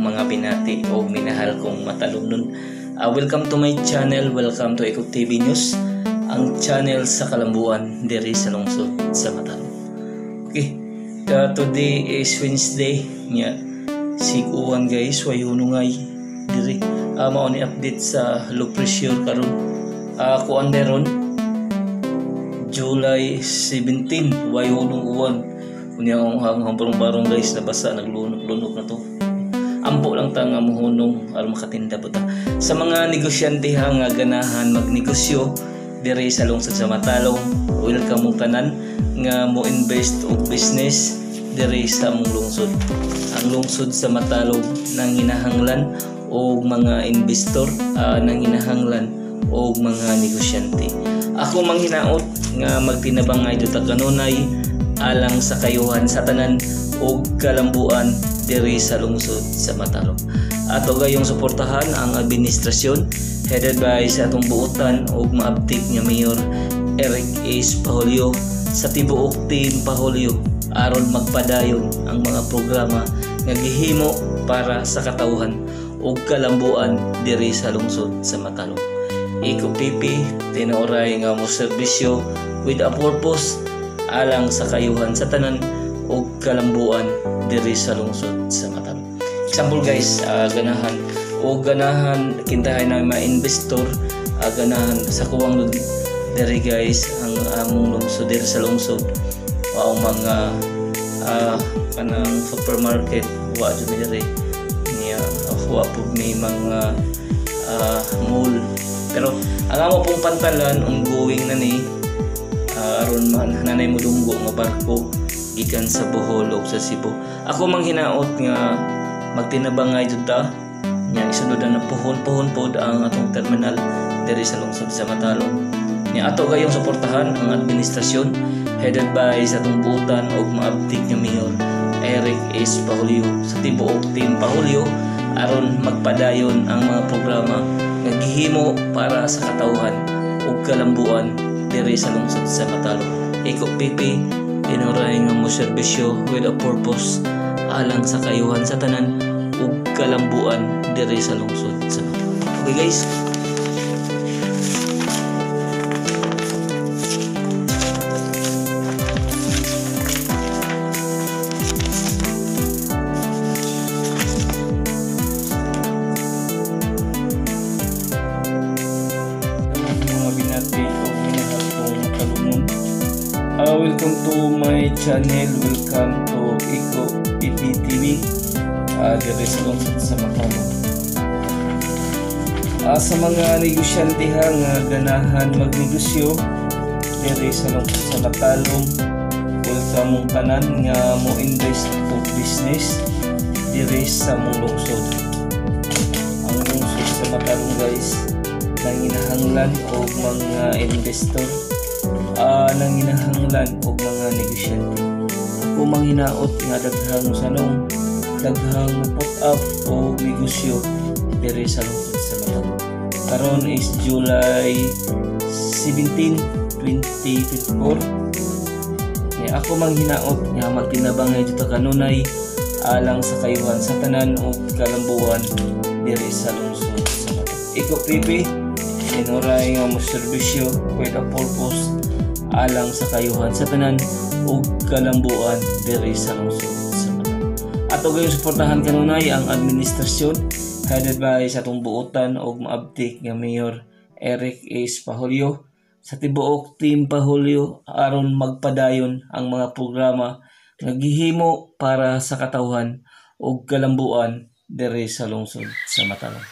mga binati o minahal kong matalumnon. Welcome to my channel, welcome to Ikot TV News, ang channel sa Kalambuan diri sa lungsod sa Matalom. Okay, today is Wednesday nya siguan guys, way hunungay diri mao ni update sa low pressure karon kuan deron July 17 way hunong uwan unya ang barong guys nabasa naglunok na to. Ampo lang ta nga mohunong aron makatinda buta sa mga negosyante nga ganahan magnegosyo diri sa lungsod sa Matalom. Welcome mo tanan nga mo invest og business diri sa among lungsod. Ang lungsod sa Matalom nang hinahanglan og mga investor, nang hinahanglan og mga negosyante. Ako manghinaot nga magtinabangay duta kanunay alang sa kayuhan sa tanan og kalambuan diri sa lungsod sa Matalom. Ato gayong suportahan ang administrasyon headed by sa atong buotan og maabtik nga Mayor Eric S. Pahulio sa tibuok team Pahulio aron magpadayon ang mga programa nga gihimo para sa katawhan og kalambuan diri sa lungsod sa Matalom. Iko pipi tinuray nga mo serbisyo with a purpose alang sa kayuhan sa tanan og kalambuan diri sa lungsod sa Matalom. Example guys, ganahan kintahay na mga investor, ganahan sa kuwang diri guys ang among lungsod diri sa lungsod o mga kanang supermarket wa jud diri niya wa po may mga mall, pero ang amo pong pantalan ongoing na ni aron man nanay mo dunggo nga barko gikan sa Bohol ug sa Cebu. Ako mang hinaot nga magtinabangay jud ta nya isunod na puhon pod ang atong terminal diri sa lungsod sa Matalom. Nya ato gayong suportahan ang administrasyon headed by sa atong buotan og maabtik nga Mayor Eric S. Pahulio sa tibuok team Pahulio aron magpadayon ang mga programa nga gihimo para sa katawhan ug kalambuan diri sa lungsod sa Matalom. Iko pipi tinuray nga mo serbisyo with a purpose alang sa kayuhan sa tanan ug kalambuan diri sa lungsod sa Matalom. Okay guys, welcome to my channel, welcome to Iko TV diri sa lungsod sa Matalom. Sa mga negosyante nga ganahan magnegosyo diri sa lungsod sa Matalom, welcome mong tanan nga mo invest og business diri sa mong lungsod. Ang lungsod sa Matalom guys nang hinahanglan og mga investor, nang hinahanglan og mga negosyante. Ako manghinaot nga daghang sanong daghang put up o negosyo diri sa lungsod sa Matalom. Karon is July 17, 2024. Kaya ako manghinaot nga magtinabangay dito kanunay alang sa kayuhan sa tanan o kalambuan diri sa lungsod sa Matalom. Iko pipi tinuray nga mo serbisyo with a purpose alang sa kayuhan sa tanan ug kalambuan diri sa lungsod sa Matalom. Ato gayong suportahan kanunay ang administrasyon headed by sa atong buotan og maabtik nga Mayor Eric S. Pahulio sa tibuok team Pahulio aron magpadayon ang mga programa nga gihimo para sa katawhan ug kalambuan diri sa lungsod sa Matalom.